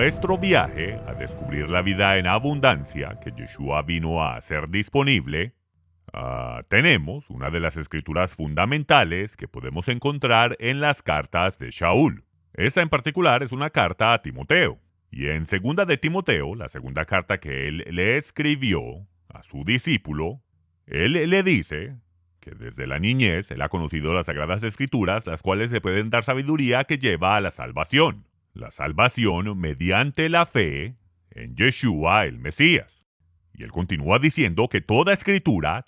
nuestro viaje a descubrir la vida en abundancia que Yeshua vino a hacer disponible, tenemos una de las escrituras fundamentales que podemos encontrar en las cartas de Shaul. Esta en particular es una carta a Timoteo. Y en segunda de Timoteo, la segunda carta que él le escribió a su discípulo, él le dice que desde la niñez él ha conocido las Sagradas Escrituras, las cuales le pueden dar sabiduría que lleva a la salvación. La salvación mediante la fe en Yeshua el Mesías. Y él continúa diciendo que toda escritura,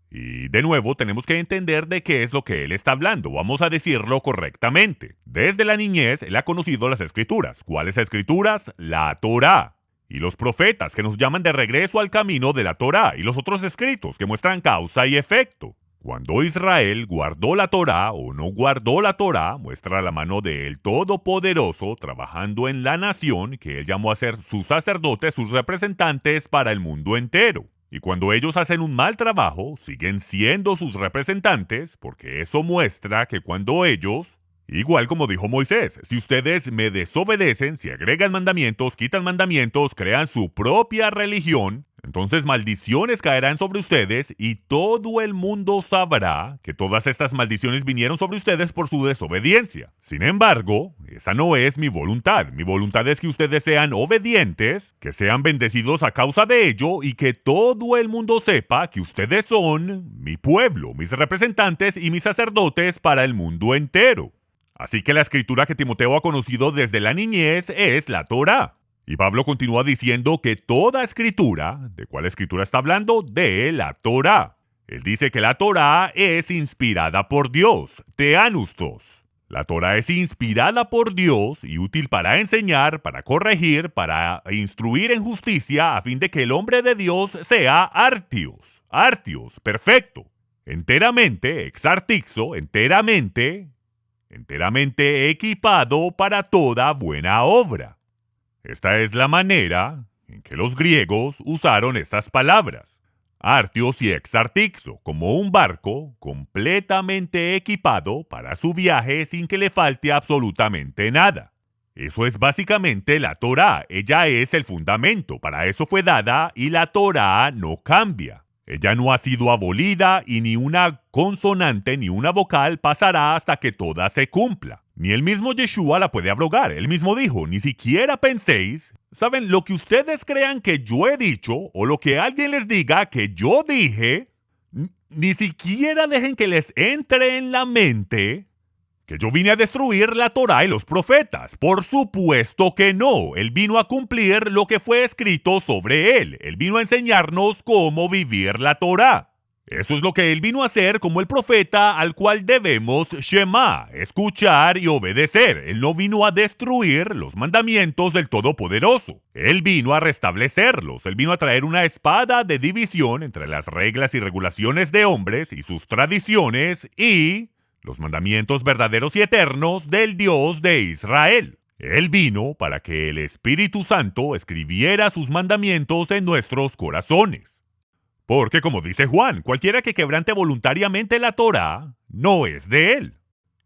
y de nuevo tenemos que entender de qué es lo que él está hablando. Vamos a decirlo correctamente. Desde la niñez él ha conocido las escrituras. ¿Cuáles escrituras? La Torá. Y los profetas que nos llaman de regreso al camino de la Torá. Y los otros escritos que muestran causa y efecto. Cuando Israel guardó la Torá o no guardó la Torá, muestra la mano del Todopoderoso trabajando en la nación que él llamó a ser sus sacerdotes, sus representantes para el mundo entero. Y cuando ellos hacen un mal trabajo, siguen siendo sus representantes, porque eso muestra que cuando ellos, igual como dijo Moisés, si ustedes me desobedecen, si agregan mandamientos, quitan mandamientos, crean su propia religión, entonces maldiciones caerán sobre ustedes y todo el mundo sabrá que todas estas maldiciones vinieron sobre ustedes por su desobediencia. Sin embargo, esa no es mi voluntad. Mi voluntad es que ustedes sean obedientes, que sean bendecidos a causa de ello y que todo el mundo sepa que ustedes son mi pueblo, mis representantes y mis sacerdotes para el mundo entero. Así que la escritura que Timoteo ha conocido desde la niñez es la Torá. Y Pablo continúa diciendo que toda escritura, ¿de cuál escritura está hablando? De la Torá. Él dice que la Torá es inspirada por Dios, teánustos. La Torá es inspirada por Dios y útil para enseñar, para corregir, para instruir en justicia, a fin de que el hombre de Dios sea artios, perfecto, enteramente, exartixo, enteramente equipado para toda buena obra. Esta es la manera en que los griegos usaron estas palabras, artios y exartixo, como un barco completamente equipado para su viaje sin que le falte absolutamente nada. Eso es básicamente la Torá. Ella es el fundamento, para eso fue dada y la Torá no cambia. Ella no ha sido abolida y ni una consonante ni una vocal pasará hasta que toda se cumpla. Ni el mismo Yeshua la puede abrogar. Él mismo dijo, ni siquiera penséis, ¿saben? Lo que ustedes crean que yo he dicho o lo que alguien les diga que yo dije, ni siquiera dejen que les entre en la mente que yo vine a destruir la Torá y los profetas. Por supuesto que no. Él vino a cumplir lo que fue escrito sobre él. Él vino a enseñarnos cómo vivir la Torá. Eso es lo que él vino a hacer como el profeta al cual debemos Shema, escuchar y obedecer. Él no vino a destruir los mandamientos del Todopoderoso. Él vino a restablecerlos. Él vino a traer una espada de división entre las reglas y regulaciones de hombres y sus tradiciones y los mandamientos verdaderos y eternos del Dios de Israel. Él vino para que el Espíritu Santo escribiera sus mandamientos en nuestros corazones. Porque, como dice Juan, cualquiera que quebrante voluntariamente la Torá no es de él.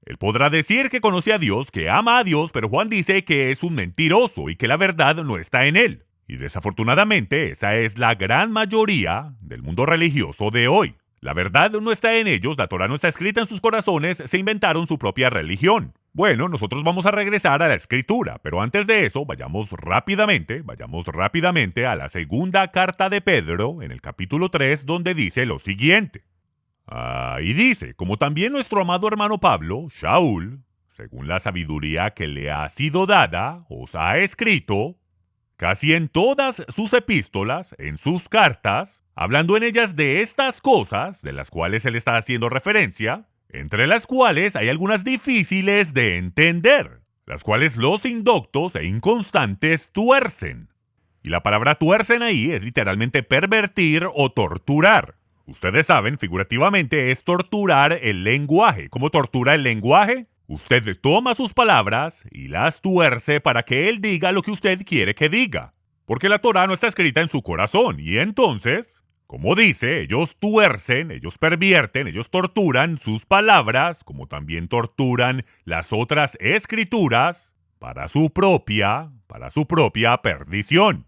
Él podrá decir que conoce a Dios, que ama a Dios, pero Juan dice que es un mentiroso y que la verdad no está en él. Y desafortunadamente, esa es la gran mayoría del mundo religioso de hoy. La verdad no está en ellos, la Torá no está escrita en sus corazones, se inventaron su propia religión. Bueno, nosotros vamos a regresar a la escritura, pero antes de eso, vayamos rápidamente a la segunda carta de Pedro, en el capítulo 3, donde dice lo siguiente. Y dice, como también nuestro amado hermano Pablo, Shaul, según la sabiduría que le ha sido dada, os ha escrito, casi en todas sus epístolas, en sus cartas, hablando en ellas de estas cosas, de las cuales él está haciendo referencia, entre las cuales hay algunas difíciles de entender, las cuales los indoctos e inconstantes tuercen. Y la palabra tuercen ahí es literalmente pervertir o torturar. Ustedes saben, figurativamente, es torturar el lenguaje. ¿Cómo tortura el lenguaje? Usted toma sus palabras y las tuerce para que él diga lo que usted quiere que diga. Porque la Torá no está escrita en su corazón. Y entonces, como dice, ellos tuercen, ellos pervierten, ellos torturan sus palabras, como también torturan las otras escrituras, para su propia perdición.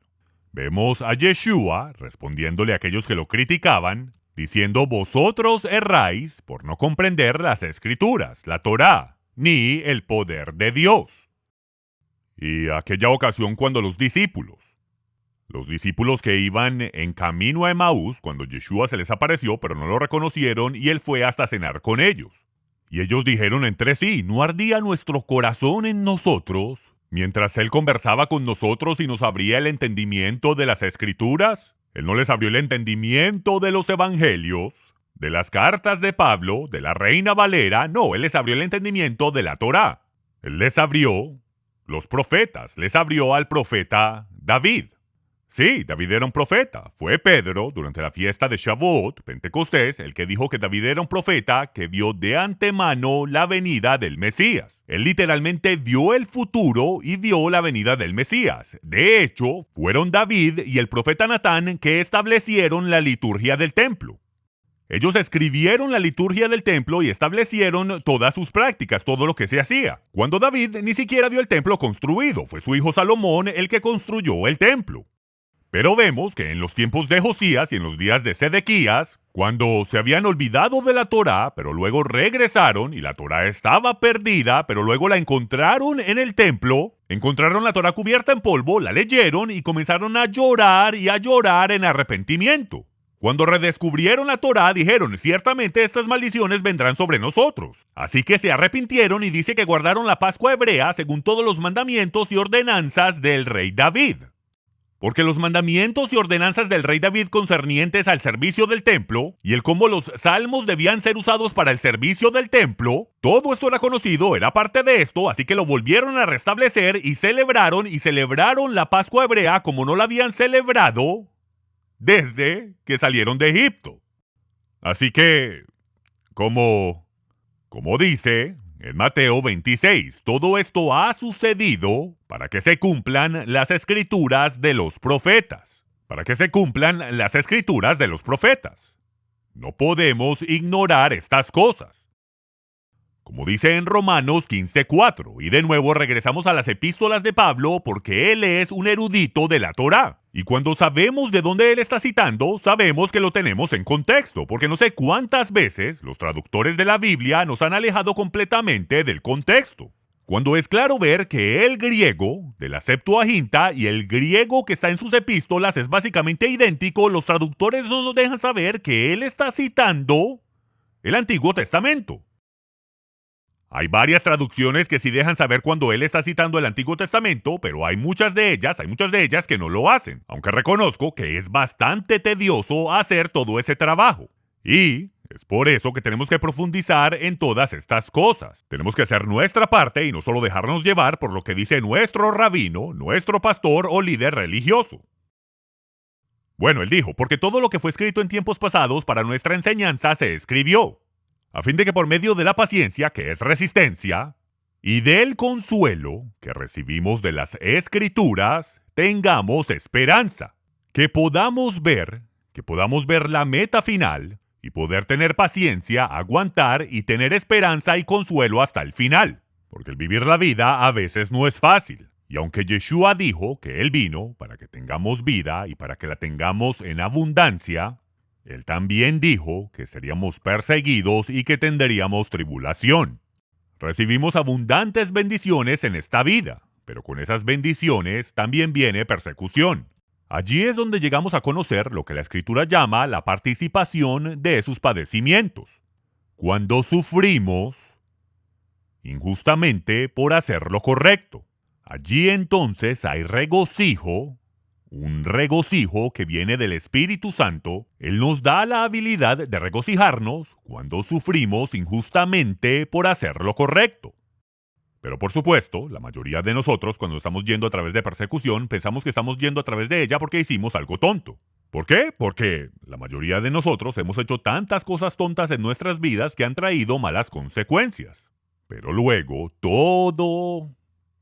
Vemos a Yeshua respondiéndole a aquellos que lo criticaban, diciendo: vosotros erráis por no comprender las Escrituras, la Torá, ni el poder de Dios. Y aquella ocasión cuando los discípulos que iban en camino a Emaús, cuando Yeshua se les apareció, pero no lo reconocieron, y él fue hasta cenar con ellos. Y ellos dijeron entre sí: ¿no ardía nuestro corazón en nosotros mientras él conversaba con nosotros y nos abría el entendimiento de las Escrituras? Él no les abrió el entendimiento de los evangelios, de las cartas de Pablo, de la Reina Valera. No, él les abrió el entendimiento de la Torá. Él les abrió los profetas, les abrió al profeta David. Sí, David era un profeta. Fue Pedro, durante la fiesta de Shavuot, Pentecostés, el que dijo que David era un profeta que vio de antemano la venida del Mesías. Él literalmente vio el futuro y vio la venida del Mesías. De hecho, fueron David y el profeta Natán que establecieron la liturgia del templo. Ellos escribieron la liturgia del templo y establecieron todas sus prácticas, todo lo que se hacía. Cuando David ni siquiera vio el templo construido, fue su hijo Salomón el que construyó el templo. Pero vemos que en los tiempos de Josías y en los días de Sedequías, cuando se habían olvidado de la Torá, pero luego regresaron y la Torá estaba perdida, pero luego la encontraron en el templo, encontraron la Torá cubierta en polvo, la leyeron y comenzaron a llorar en arrepentimiento. Cuando redescubrieron la Torá, dijeron: ciertamente estas maldiciones vendrán sobre nosotros. Así que se arrepintieron y dice que guardaron la Pascua hebrea según todos los mandamientos y ordenanzas del rey David. Porque los mandamientos y ordenanzas del rey David concernientes al servicio del templo y el cómo los salmos debían ser usados para el servicio del templo, todo esto era conocido, era parte de esto, así que lo volvieron a restablecer y celebraron la Pascua hebrea como no la habían celebrado desde que salieron de Egipto. Así que, como dice en Mateo 26, todo esto ha sucedido para que se cumplan las escrituras de los profetas. Para que se cumplan las escrituras de los profetas. No podemos ignorar estas cosas. Como dice en Romanos 15:4, y de nuevo regresamos a las epístolas de Pablo porque él es un erudito de la Torá. Y cuando sabemos de dónde él está citando, sabemos que lo tenemos en contexto, porque no sé cuántas veces los traductores de la Biblia nos han alejado completamente del contexto. Cuando es claro ver que el griego de la Septuaginta y el griego que está en sus epístolas es básicamente idéntico, los traductores no nos dejan saber que él está citando el Antiguo Testamento. Hay varias traducciones que sí dejan saber cuando él está citando el Antiguo Testamento, pero hay muchas de ellas que no lo hacen, aunque reconozco que es bastante tedioso hacer todo ese trabajo. Y es por eso que tenemos que profundizar en todas estas cosas. Tenemos que hacer nuestra parte y no solo dejarnos llevar por lo que dice nuestro rabino, nuestro pastor o líder religioso. Bueno, él dijo: porque todo lo que fue escrito en tiempos pasados para nuestra enseñanza se escribió, a fin de que por medio de la paciencia, que es resistencia, y del consuelo que recibimos de las Escrituras, tengamos esperanza, que podamos ver la meta final y poder tener paciencia, aguantar y tener esperanza y consuelo hasta el final. Porque el vivir la vida a veces no es fácil. Y aunque Yeshua dijo que Él vino para que tengamos vida y para que la tengamos en abundancia, Él también dijo que seríamos perseguidos y que tendríamos tribulación. Recibimos abundantes bendiciones en esta vida, pero con esas bendiciones también viene persecución. Allí es donde llegamos a conocer lo que la Escritura llama la participación de sus padecimientos. Cuando sufrimos injustamente por hacer lo correcto. Allí entonces hay regocijo, un regocijo que viene del Espíritu Santo. Él nos da la habilidad de regocijarnos cuando sufrimos injustamente por hacer lo correcto. Pero por supuesto, la mayoría de nosotros cuando estamos yendo a través de persecución pensamos que estamos yendo a través de ella porque hicimos algo tonto. ¿Por qué? Porque la mayoría de nosotros hemos hecho tantas cosas tontas en nuestras vidas que han traído malas consecuencias. Pero luego todo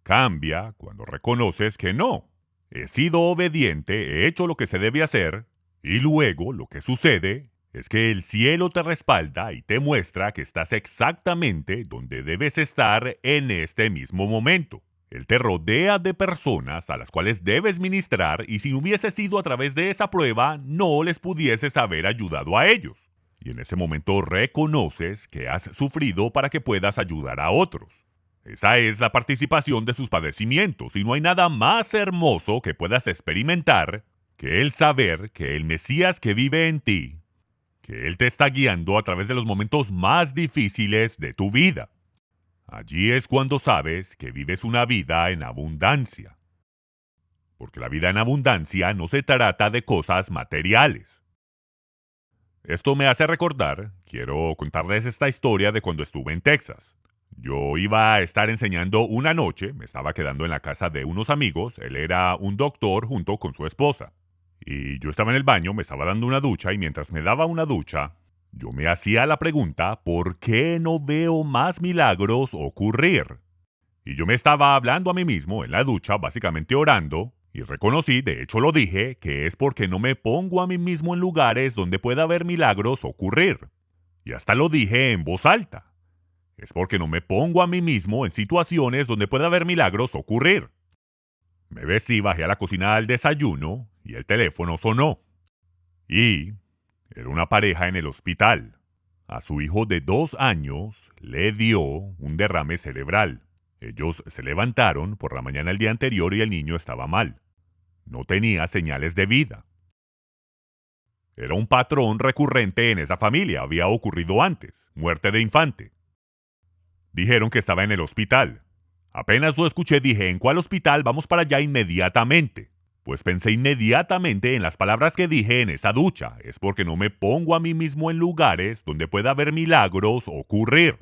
cambia cuando reconoces que no. He sido obediente, he hecho lo que se debe hacer, y luego lo que sucede es que el cielo te respalda y te muestra que estás exactamente donde debes estar en este mismo momento. Él te rodea de personas a las cuales debes ministrar y si no hubiese sido a través de esa prueba, no les pudieses haber ayudado a ellos. Y en ese momento reconoces que has sufrido para que puedas ayudar a otros. Esa es la participación de sus padecimientos y no hay nada más hermoso que puedas experimentar que el saber que el Mesías que vive en ti, que Él te está guiando a través de los momentos más difíciles de tu vida. Allí es cuando sabes que vives una vida en abundancia. Porque la vida en abundancia no se trata de cosas materiales. Esto me hace recordar, quiero contarles esta historia de cuando estuve en Texas. Yo iba a estar enseñando una noche, me estaba quedando en la casa de unos amigos, él era un doctor junto con su esposa. Y yo estaba en el baño, me estaba dando una ducha y mientras me daba una ducha, yo me hacía la pregunta, ¿por qué no veo más milagros ocurrir? Y yo me estaba hablando a mí mismo en la ducha, básicamente orando, y reconocí, de hecho lo dije, que es porque no me pongo a mí mismo en lugares donde pueda haber milagros ocurrir. Y hasta lo dije en voz alta. Es porque no me pongo a mí mismo en situaciones donde pueda haber milagros ocurrir. Me vestí, bajé a la cocina al desayuno y el teléfono sonó. Y era una pareja en el hospital. A su hijo de 2 años le dio un derrame cerebral. Ellos se levantaron por la mañana del día anterior y el niño estaba mal. No tenía señales de vida. Era un patrón recurrente en esa familia. Había ocurrido antes. Muerte de infante. Dijeron que estaba en el hospital. Apenas lo escuché dije, ¿en cuál hospital? Vamos para allá inmediatamente. Pues pensé inmediatamente en las palabras que dije en esa ducha. Es porque no me pongo a mí mismo en lugares donde pueda haber milagros ocurrir.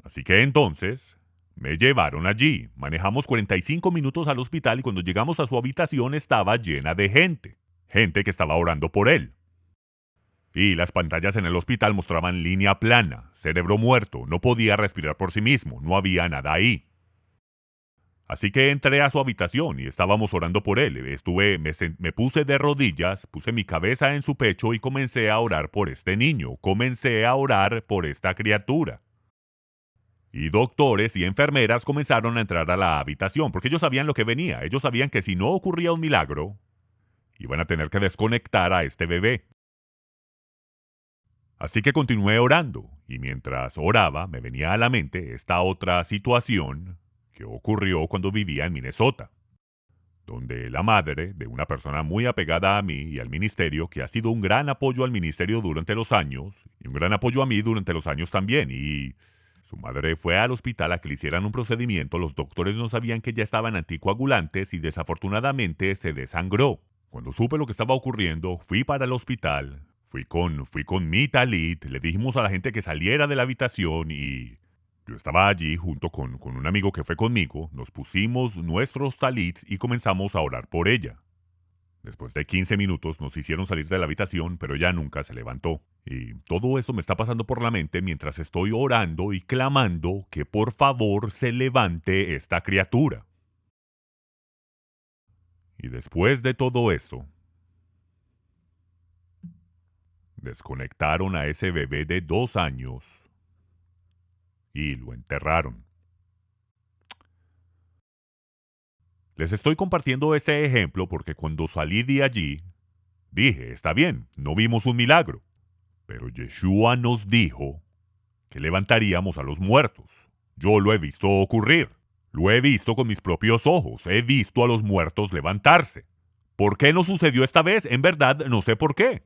Así que entonces me llevaron allí. Manejamos 45 minutos al hospital y cuando llegamos a su habitación estaba llena de gente. Gente que estaba orando por él. Y las pantallas en el hospital mostraban línea plana, cerebro muerto, no podía respirar por sí mismo, no había nada ahí. Así que entré a su habitación y estábamos orando por él. Me puse de rodillas, puse mi cabeza en su pecho y comencé a orar por este niño. Comencé a orar por esta criatura. Y doctores y enfermeras comenzaron a entrar a la habitación porque ellos sabían lo que venía. Ellos sabían que si no ocurría un milagro, iban a tener que desconectar a este bebé. Así que continué orando y mientras oraba me venía a la mente esta otra situación que ocurrió cuando vivía en Minnesota, donde la madre de una persona muy apegada a mí y al ministerio, que ha sido un gran apoyo al ministerio durante los años, y un gran apoyo a mí durante los años también, y su madre fue al hospital a que le hicieran un procedimiento, los doctores no sabían que ya estaban anticoagulantes y desafortunadamente se desangró. Cuando supe lo que estaba ocurriendo, fui para el hospital, fui con mi talit, le dijimos a la gente que saliera de la habitación y yo estaba allí junto con un amigo que fue conmigo, nos pusimos nuestros talits y comenzamos a orar por ella. Después de 15 minutos nos hicieron salir de la habitación, pero ella nunca se levantó. Y todo eso me está pasando por la mente mientras estoy orando y clamando que por favor se levante esta criatura. Y después de todo eso, desconectaron a ese bebé de 2 años y lo enterraron. Les estoy compartiendo ese ejemplo porque cuando salí de allí, dije, está bien, no vimos un milagro, pero Yeshua nos dijo que levantaríamos a los muertos. Yo lo he visto ocurrir, lo he visto con mis propios ojos, he visto a los muertos levantarse. ¿Por qué no sucedió esta vez? En verdad no sé por qué.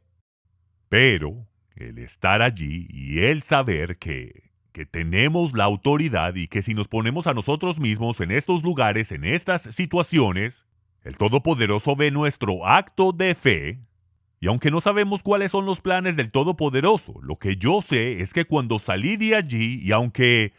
Pero el estar allí y el saber que tenemos la autoridad y que si nos ponemos a nosotros mismos en estos lugares, en estas situaciones, el Todopoderoso ve nuestro acto de fe. Y aunque no sabemos cuáles son los planes del Todopoderoso, lo que yo sé es que cuando salí de allí y aunque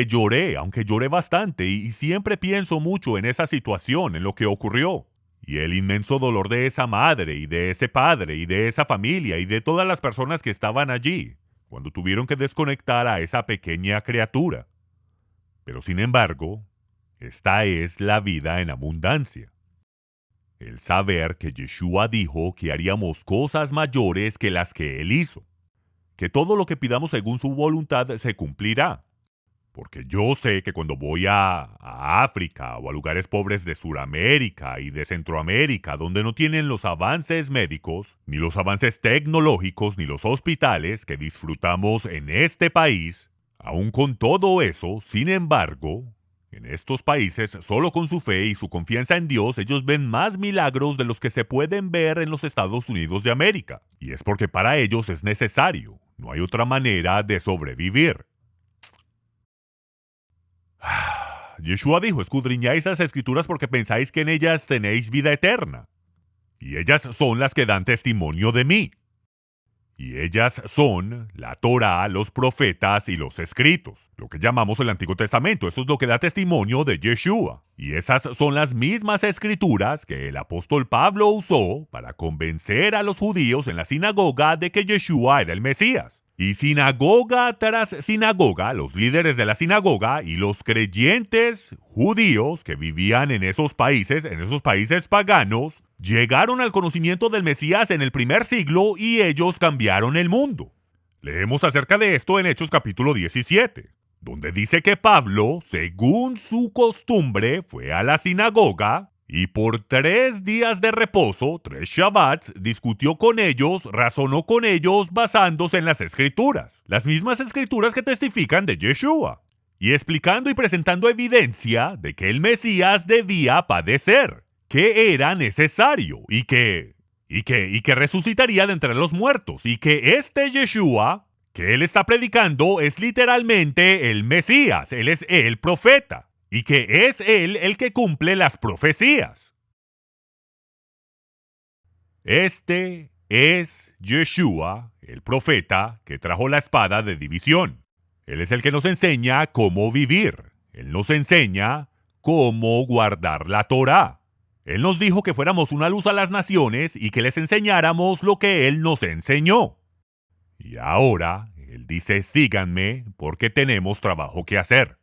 lloré bastante y siempre pienso mucho en esa situación, en lo que ocurrió. Y el inmenso dolor de esa madre y de ese padre y de esa familia y de todas las personas que estaban allí, cuando tuvieron que desconectar a esa pequeña criatura. Pero sin embargo, esta es la vida en abundancia. El saber que Yeshua dijo que haríamos cosas mayores que las que Él hizo. Que todo lo que pidamos según su voluntad se cumplirá. Porque yo sé que cuando voy a África o a lugares pobres de Sudamérica y de Centroamérica, donde no tienen los avances médicos, ni los avances tecnológicos, ni los hospitales que disfrutamos en este país, aún con todo eso, sin embargo, en estos países, solo con su fe y su confianza en Dios, ellos ven más milagros de los que se pueden ver en los Estados Unidos de América. Y es porque para ellos es necesario. No hay otra manera de sobrevivir. Yeshua dijo, escudriñáis las escrituras porque pensáis que en ellas tenéis vida eterna. Y ellas son las que dan testimonio de mí. Y ellas son la Torá, los profetas y los escritos, lo que llamamos el Antiguo Testamento. Eso es lo que da testimonio de Yeshua. Y esas son las mismas escrituras que el apóstol Pablo usó para convencer a los judíos en la sinagoga de que Yeshua era el Mesías. Y sinagoga tras sinagoga, los líderes de la sinagoga y los creyentes judíos que vivían en esos países paganos, llegaron al conocimiento del Mesías en el primer siglo y ellos cambiaron el mundo. Leemos acerca de esto en Hechos capítulo 17, donde dice que Pablo, según su costumbre, fue a la sinagoga y por 3 días de reposo, 3 Shabbats, discutió con ellos, razonó con ellos basándose en las escrituras, las mismas escrituras que testifican de Yeshua, y explicando y presentando evidencia de que el Mesías debía padecer, que era necesario y que resucitaría de entre los muertos, y que este Yeshua que él está predicando es literalmente el Mesías, él es el profeta. Y que es él el que cumple las profecías. Este es Yeshua, el profeta, que trajo la espada de división. Él es el que nos enseña cómo vivir. Él nos enseña cómo guardar la Torá. Él nos dijo que fuéramos una luz a las naciones y que les enseñáramos lo que Él nos enseñó. Y ahora, Él dice, síganme porque tenemos trabajo que hacer.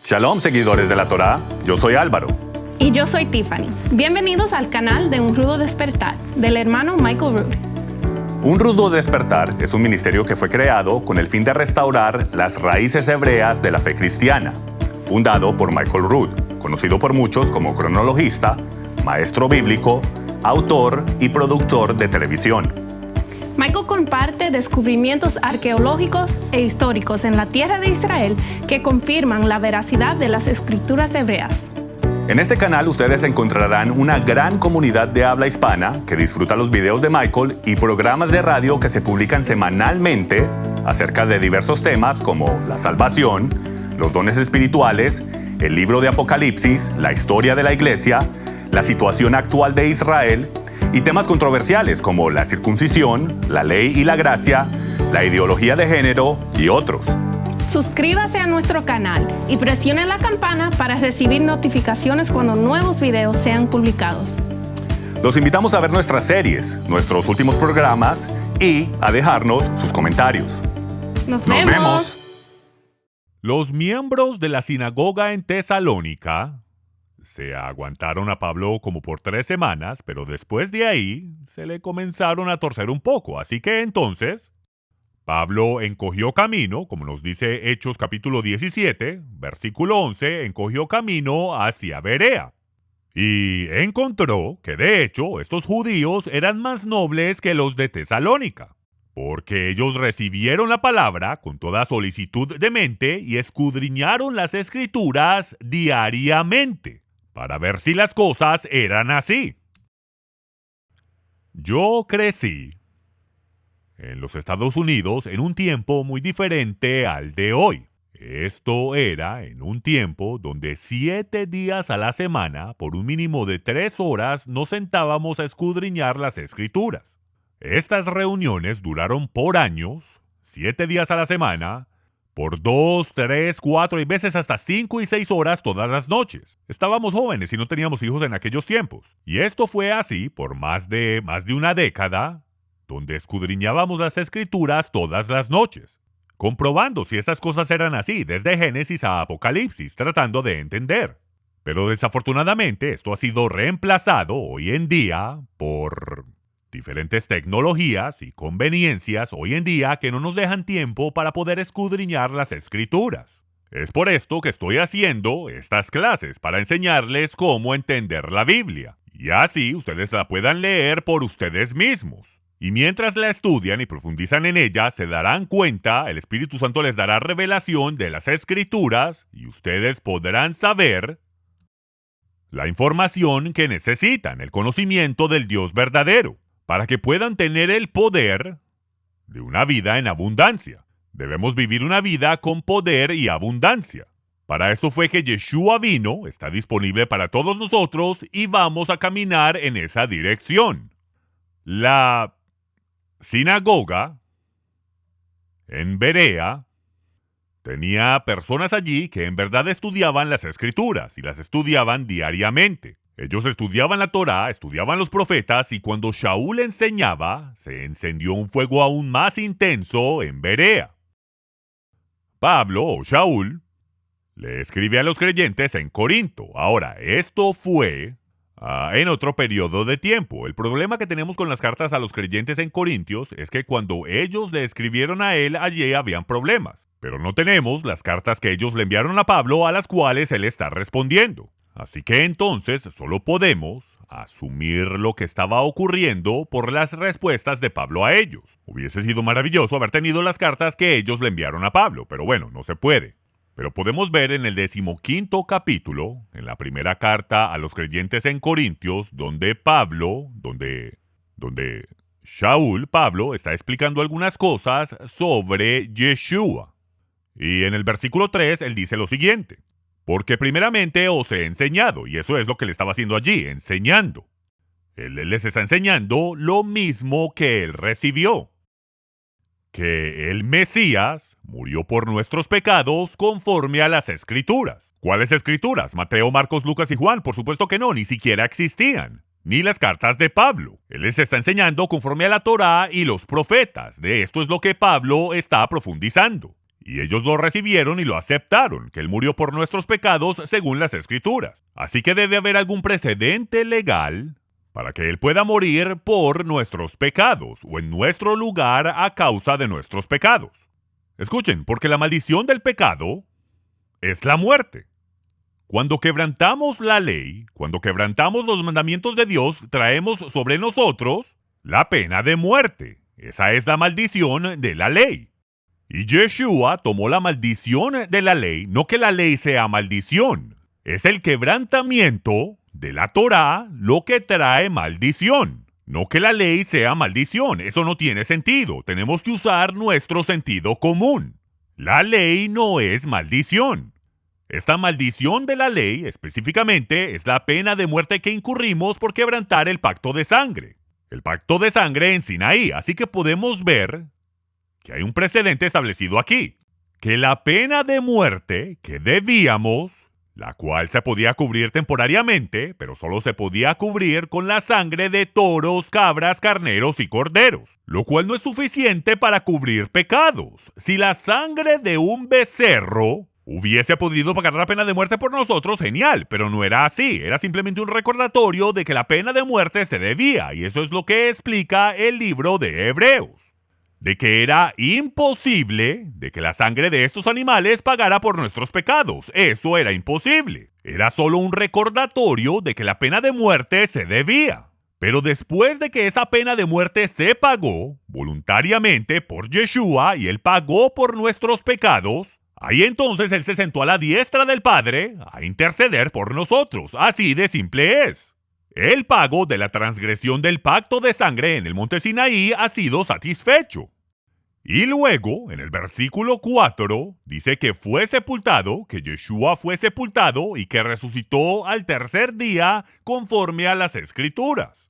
Shalom, seguidores de la Torá, yo soy Álvaro. Y yo soy Tiffany. Bienvenidos al canal de Un Rudo Despertar, del hermano Michael Rood. Un Rudo Despertar es un ministerio que fue creado con el fin de restaurar las raíces hebreas de la fe cristiana, fundado por Michael Rood, conocido por muchos como cronologista, maestro bíblico, autor y productor de televisión. Michael comparte descubrimientos arqueológicos e históricos en la tierra de Israel que confirman la veracidad de las escrituras hebreas. En este canal ustedes encontrarán una gran comunidad de habla hispana que disfruta los videos de Michael y programas de radio que se publican semanalmente acerca de diversos temas como la salvación, los dones espirituales, el libro de Apocalipsis, la historia de la iglesia, la situación actual de Israel y temas controversiales como la circuncisión, la ley y la gracia, la ideología de género y otros. Suscríbase a nuestro canal y presione la campana para recibir notificaciones cuando nuevos videos sean publicados. Los invitamos a ver nuestras series, nuestros últimos programas y a dejarnos sus comentarios. Nos vemos. Los miembros de la sinagoga en Tesalónica se aguantaron a Pablo como por 3 semanas, pero después de ahí se le comenzaron a torcer un poco. Así que entonces Pablo encogió camino, como nos dice Hechos capítulo 17, versículo 11, encogió camino hacia Berea. Y encontró que de hecho estos judíos eran más nobles que los de Tesalónica, porque ellos recibieron la palabra con toda solicitud de mente y escudriñaron las escrituras diariamente, para ver si las cosas eran así. Yo crecí en los Estados Unidos en un tiempo muy diferente al de hoy. Esto era en un tiempo donde 7 días a la semana, por un mínimo de 3 horas, nos sentábamos a escudriñar las escrituras. Estas reuniones duraron por años, 7 días a la semana, por 2, 3, 4 y veces hasta 5 y 6 horas todas las noches. Estábamos jóvenes y no teníamos hijos en aquellos tiempos. Y esto fue así por más de una década, donde escudriñábamos las escrituras todas las noches, comprobando si esas cosas eran así, desde Génesis a Apocalipsis, tratando de entender. Pero desafortunadamente esto ha sido reemplazado hoy en día por diferentes tecnologías y conveniencias hoy en día que no nos dejan tiempo para poder escudriñar las escrituras. Es por esto que estoy haciendo estas clases, para enseñarles cómo entender la Biblia, y así ustedes la puedan leer por ustedes mismos. Y mientras la estudian y profundizan en ella, se darán cuenta, el Espíritu Santo les dará revelación de las escrituras, y ustedes podrán saber la información que necesitan, el conocimiento del Dios verdadero, para que puedan tener el poder de una vida en abundancia. Debemos vivir una vida con poder y abundancia. Para eso fue que Yeshua vino, está disponible para todos nosotros y vamos a caminar en esa dirección. La sinagoga en Berea tenía personas allí que en verdad estudiaban las escrituras y las estudiaban diariamente. Ellos estudiaban la Torá, estudiaban los profetas, y cuando Shaul enseñaba, se encendió un fuego aún más intenso en Berea. Pablo, o Shaul, le escribe a los creyentes en Corinto. Ahora, esto fue en otro periodo de tiempo. El problema que tenemos con las cartas a los creyentes en Corintios es que cuando ellos le escribieron a él, allí habían problemas. Pero no tenemos las cartas que ellos le enviaron a Pablo, a las cuales él está respondiendo. Así que entonces solo podemos asumir lo que estaba ocurriendo por las respuestas de Pablo a ellos. Hubiese sido maravilloso haber tenido las cartas que ellos le enviaron a Pablo, pero bueno, no se puede. Pero podemos ver en el 15º capítulo, en la primera carta a los creyentes en Corintios, donde Shaul, Pablo, está explicando algunas cosas sobre Yeshua. Y en el versículo 3, él dice lo siguiente: porque primeramente os he enseñado, y eso es lo que le estaba haciendo allí, enseñando. Él les está enseñando lo mismo que él recibió: que el Mesías murió por nuestros pecados conforme a las Escrituras. ¿Cuáles Escrituras? Mateo, Marcos, Lucas y Juan. Por supuesto que no, ni siquiera existían. Ni las cartas de Pablo. Él les está enseñando conforme a la Torá y los profetas. De esto es lo que Pablo está profundizando. Y ellos lo recibieron y lo aceptaron, que él murió por nuestros pecados según las Escrituras. Así que debe haber algún precedente legal para que él pueda morir por nuestros pecados o en nuestro lugar a causa de nuestros pecados. Escuchen, porque la maldición del pecado es la muerte. Cuando quebrantamos la ley, cuando quebrantamos los mandamientos de Dios, traemos sobre nosotros la pena de muerte. Esa es la maldición de la ley. Y Yeshua tomó la maldición de la ley, no que la ley sea maldición. Es el quebrantamiento de la Torá lo que trae maldición. No que la ley sea maldición, eso no tiene sentido. Tenemos que usar nuestro sentido común. La ley no es maldición. Esta maldición de la ley, específicamente, es la pena de muerte que incurrimos por quebrantar el pacto de sangre. El pacto de sangre en Sinaí. Así que podemos ver que hay un precedente establecido aquí, que la pena de muerte que debíamos, la cual se podía cubrir temporariamente, pero solo se podía cubrir con la sangre de toros, cabras, carneros y corderos, lo cual no es suficiente para cubrir pecados. Si la sangre de un becerro hubiese podido pagar la pena de muerte por nosotros, genial, pero no era así. Era simplemente un recordatorio de que la pena de muerte se debía, y eso es lo que explica el libro de Hebreos. De que era imposible de que la sangre de estos animales pagara por nuestros pecados. Eso era imposible. Era solo un recordatorio de que la pena de muerte se debía. Pero después de que esa pena de muerte se pagó voluntariamente por Yeshua y él pagó por nuestros pecados, ahí entonces él se sentó a la diestra del Padre a interceder por nosotros. Así de simple es. El pago de la transgresión del pacto de sangre en el monte Sinaí ha sido satisfecho. Y luego, en el versículo 4, dice que fue sepultado, que Yeshua fue sepultado y que resucitó al tercer día conforme a las Escrituras.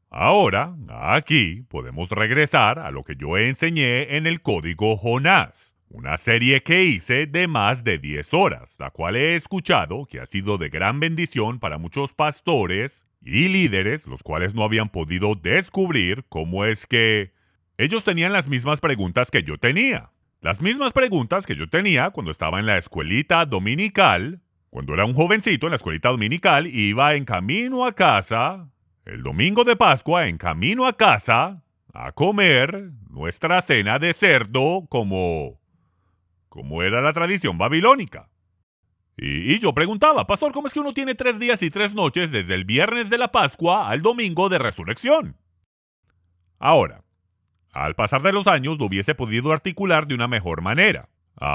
Ahora, aquí podemos regresar a lo que yo enseñé en el Código Jonás. Una serie que hice de más de 10 horas, la cual he escuchado que ha sido de gran bendición para muchos pastores y líderes, los cuales no habían podido descubrir cómo es que ellos tenían las mismas preguntas que yo tenía. Las mismas preguntas que yo tenía cuando estaba en la escuelita dominical, cuando era un jovencito en la escuelita dominical y iba en camino a casa, el domingo de Pascua, en camino a casa, a comer nuestra cena de cerdo como era la tradición babilónica. Y yo preguntaba, pastor, ¿cómo es que uno tiene 3 días y 3 noches desde el viernes de la Pascua al domingo de resurrección? Ahora, al pasar de los años lo hubiese podido articular de una mejor manera.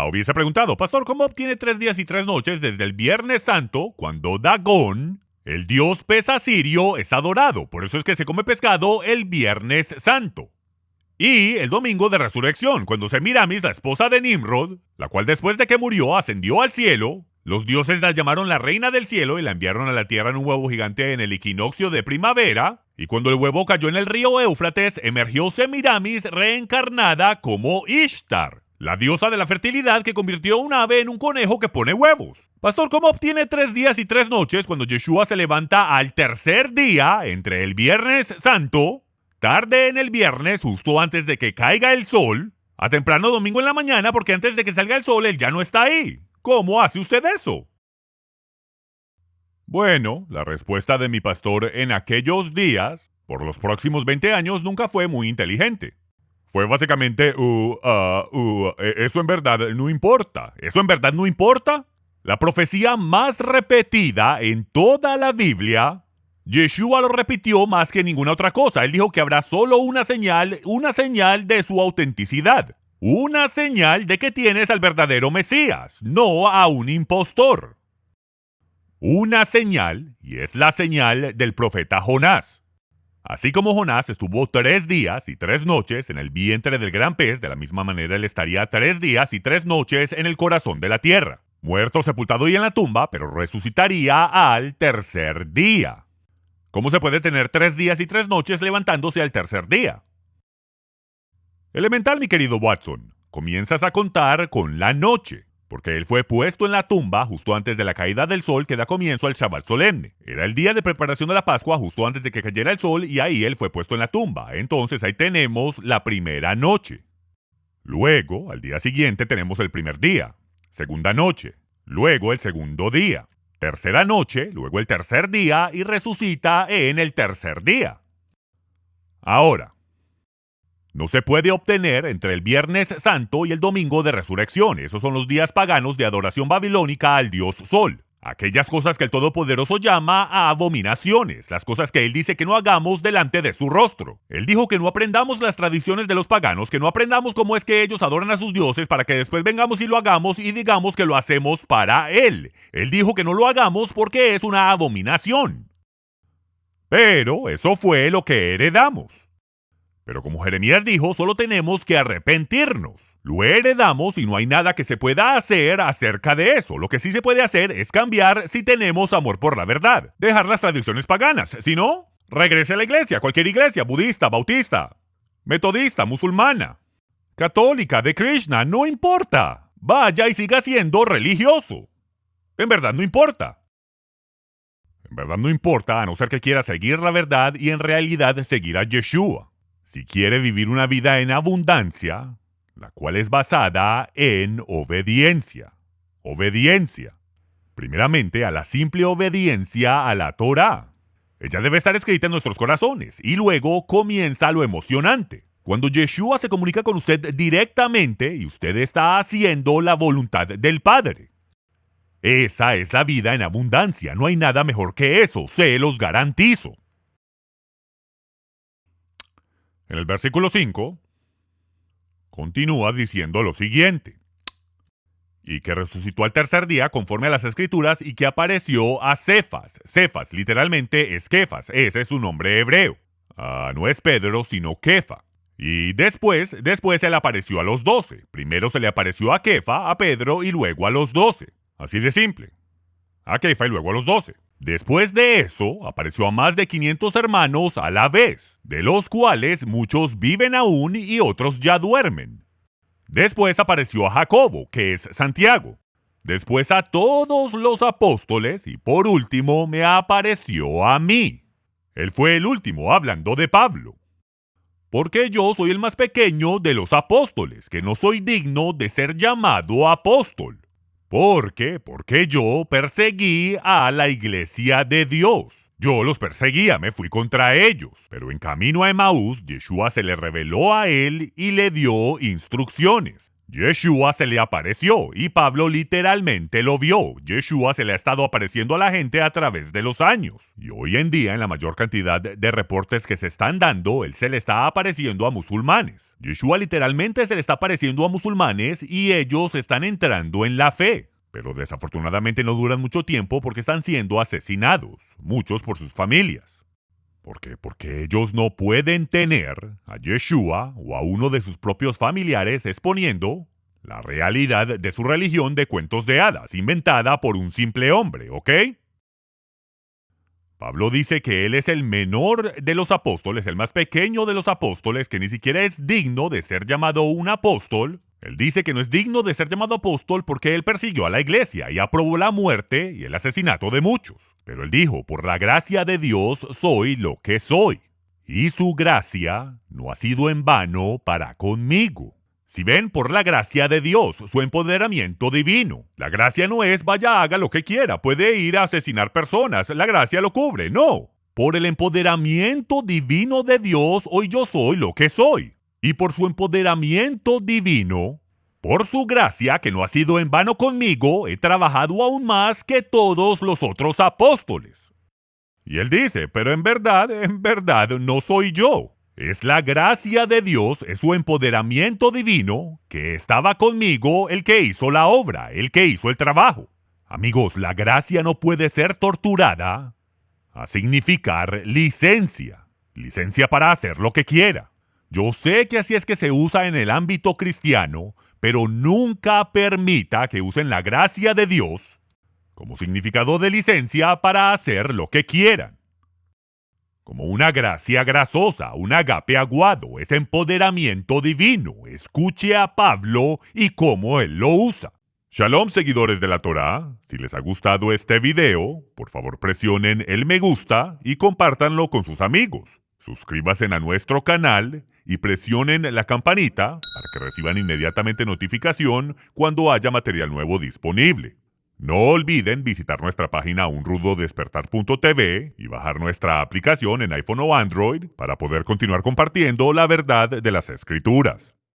Hubiese preguntado, pastor, ¿cómo obtiene 3 días y 3 noches desde el Viernes Santo cuando Dagón, el dios pez asirio, es adorado? Por eso es que se come pescado el Viernes Santo. Y el domingo de resurrección, cuando Semiramis, la esposa de Nimrod, la cual después de que murió ascendió al cielo, los dioses la llamaron la reina del cielo y la enviaron a la tierra en un huevo gigante en el equinoccio de primavera, y cuando el huevo cayó en el río Éufrates, emergió Semiramis reencarnada como Ishtar, la diosa de la fertilidad que convirtió un ave en un conejo que pone huevos. Pastor, ¿cómo obtiene 3 días y 3 noches cuando Yeshua se levanta al tercer día entre el Viernes Santo, tarde en el viernes, justo antes de que caiga el sol, a temprano domingo en la mañana, porque antes de que salga el sol él ya no está ahí? ¿Cómo hace usted eso? Bueno, la respuesta de mi pastor en aquellos días, por los próximos 20 años, nunca fue muy inteligente. Fue básicamente, eso en verdad no importa. ¿Eso en verdad no importa? La profecía más repetida en toda la Biblia, Yeshua lo repitió más que ninguna otra cosa. Él dijo que habrá solo una señal de su autenticidad. Una señal de que tienes al verdadero Mesías, no a un impostor. Una señal, y es la señal del profeta Jonás. Así como Jonás estuvo 3 días y 3 noches en el vientre del gran pez, de la misma manera él estaría 3 días y 3 noches en el corazón de la tierra. Muerto, sepultado y en la tumba, pero resucitaría al tercer día. ¿Cómo se puede tener 3 días y 3 noches levantándose al tercer día? Elemental, mi querido Watson. Comienzas a contar con la noche, porque él fue puesto en la tumba justo antes de la caída del sol que da comienzo al Shabbat solemne. Era el día de preparación de la Pascua justo antes de que cayera el sol y ahí él fue puesto en la tumba. Entonces ahí tenemos la primera noche. Luego, al día siguiente tenemos el primer día, segunda noche, luego el segundo día, tercera noche, luego el tercer día y resucita en el tercer día. Ahora, no se puede obtener entre el Viernes Santo y el Domingo de Resurrección. Esos son los días paganos de adoración babilónica al dios Sol. Aquellas cosas que el Todopoderoso llama a abominaciones, las cosas que Él dice que no hagamos delante de su rostro. Él dijo que no aprendamos las tradiciones de los paganos, que no aprendamos cómo es que ellos adoran a sus dioses para que después vengamos y lo hagamos y digamos que lo hacemos para Él. Él dijo que no lo hagamos porque es una abominación. Pero eso fue lo que heredamos. Pero como Jeremías dijo, solo tenemos que arrepentirnos. Lo heredamos y no hay nada que se pueda hacer acerca de eso. Lo que sí se puede hacer es cambiar si tenemos amor por la verdad. Dejar las tradiciones paganas. Si no, regrese a la iglesia, cualquier iglesia, budista, bautista, metodista, musulmana, católica, de Krishna, no importa. Vaya y siga siendo religioso. En verdad no importa. En verdad no importa, a no ser que quiera seguir la verdad y en realidad seguir a Yeshua. Si quiere vivir una vida en abundancia, la cual es basada en obediencia. Obediencia. Primeramente, a la simple obediencia a la Torá. Ella debe estar escrita en nuestros corazones. Y luego comienza lo emocionante. Cuando Yeshua se comunica con usted directamente y usted está haciendo la voluntad del Padre. Esa es la vida en abundancia. No hay nada mejor que eso. Se los garantizo. En el versículo 5, continúa diciendo lo siguiente. Y que resucitó al tercer día conforme a las Escrituras y que apareció a Cefas. Cefas literalmente es Kefas, ese es su nombre hebreo. No es Pedro, sino Kefa. Y después se le apareció a los 12. Primero se le apareció a Kefa, a Pedro y luego a los 12. Así de simple. A Kefa y luego a los 12. Después de eso, apareció a más de 500 hermanos a la vez, de los cuales muchos viven aún y otros ya duermen. Después apareció a Jacobo, que es Santiago. Después a todos los apóstoles y por último me apareció a mí. Él fue el último, hablando de Pablo. Porque yo soy el más pequeño de los apóstoles, que no soy digno de ser llamado apóstol. ¿Por qué? Porque yo perseguí a la iglesia de Dios. Yo los perseguía, me fui contra ellos, pero en camino a Emaús, Yeshua se le reveló a él y le dio instrucciones. Yeshua se le apareció y Pablo literalmente lo vio. Yeshua se le ha estado apareciendo a la gente a través de los años. Y hoy en día, en la mayor cantidad de reportes que se están dando, él se le está apareciendo a musulmanes. Yeshua literalmente se le está apareciendo a musulmanes y ellos están entrando en la fe. Pero desafortunadamente no duran mucho tiempo porque están siendo asesinados, muchos por sus familias. ¿Por qué? Porque ellos no pueden tener a Yeshua o a uno de sus propios familiares exponiendo la realidad de su religión de cuentos de hadas, inventada por un simple hombre, ¿ok? Pablo dice que él es el menor de los apóstoles, el más pequeño de los apóstoles, que ni siquiera es digno de ser llamado un apóstol. Él dice que no es digno de ser llamado apóstol porque él persiguió a la iglesia y aprobó la muerte y el asesinato de muchos. Pero él dijo, por la gracia de Dios soy lo que soy. Y su gracia no ha sido en vano para conmigo. Si ven, por la gracia de Dios, su empoderamiento divino. La gracia no es, vaya, haga lo que quiera, puede ir a asesinar personas, la gracia lo cubre, no. Por el empoderamiento divino de Dios, hoy yo soy lo que soy. Y por su empoderamiento divino, por su gracia, que no ha sido en vano conmigo, he trabajado aún más que todos los otros apóstoles. Y él dice, pero en verdad, no soy yo. Es la gracia de Dios, es su empoderamiento divino, que estaba conmigo el que hizo la obra, el que hizo el trabajo. Amigos, la gracia no puede ser torturada a significar licencia. Licencia para hacer lo que quiera. Yo sé que así es que se usa en el ámbito cristiano, pero nunca permita que usen la gracia de Dios como significado de licencia para hacer lo que quieran. Como una gracia grasosa, un agape aguado, es empoderamiento divino. Escuche a Pablo y cómo él lo usa. Shalom, seguidores de la Torá. Si les ha gustado este video, por favor presionen el me gusta y compártanlo con sus amigos. Suscríbanse a nuestro canal y presionen la campanita para que reciban inmediatamente notificación cuando haya material nuevo disponible. No olviden visitar nuestra página unrudodespertar.tv y bajar nuestra aplicación en iPhone o Android para poder continuar compartiendo la verdad de las Escrituras.